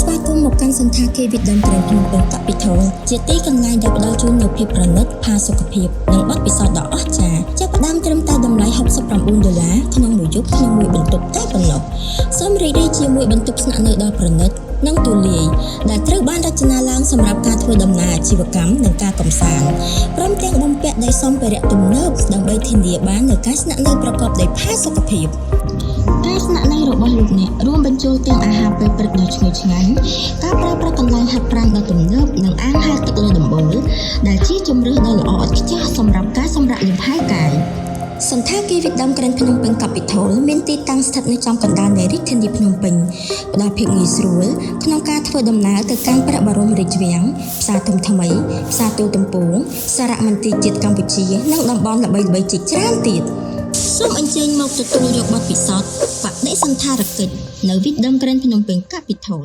ស្វាគមន៍មកកាន់សន្តាគារវិដំត្រែនភ្នំពេញ Capital ជាទីកន្លែងដែលផ្ដល់ជូននូវភាពប្រណិត ផាសុកភាព និងបទពិសោធន៍ដ៏អស្ចារ្យចាប់ផ្ដើមត្រឹមតែតម្លៃ$69ក្នុងមួយយប់ក្នុងមួយបន្ទប់តែប៉ុណ្ណោះសូមរីករាយជាមួយបន្ទប់ស្នាក់នៅដ៏ប្រណិតនិងទូលាយដែលត្រូវបានរចនាឡើងសម្រាប់ការធ្វើដំណើរអាជីវកម្មនិងការកម្សាន្តព្រមទាំងបំពាក់ដោយសម្ភារៈទំនើបដើម្បីធានាបាននូវការស្នាក់នៅប្រកបដោយផាសុកភាពការស្នាក់នៅរបស់លោកអ្នករួមបញ្ចូលទាំងអាហារពេលព្រឹកដ៏ឈ្ងុយឆ្ងាញ់ការប្រើប្រាស់កន្លែងហាត់ប្រាណដ៏ទំនើបនិងអាងហែលទឹកលើដំបូលដែលជាជម្រើសដ៏ល្អឥតខ្ចោះសម្រាប់ការសម្រាកលំហែកាយសន្តាគារវិដំក្រានភ្នំពេញ Capital មានទីតាំងស្ថិតនៅចំកណ្ដាលនៃរាជធានីភ្នំពេញផ្ដល់ភាពងាយស្រួលក្នុងការធ្វើដំណើរទៅកាន់ព្រះបរមរាជវាំងផ្សារធំថ្មីផ្សារទូទំពូងសារមន្ទីរជាតិកម្ពុជានិងតំបន់ល្បីៗជាច្រើនទៀតសូមអញ្ជើញមកទទួលយកបទពិសោធន៍បដិសណ្ឋារកិច្ចនៅវិដំក្រានភ្នំពេញ Capital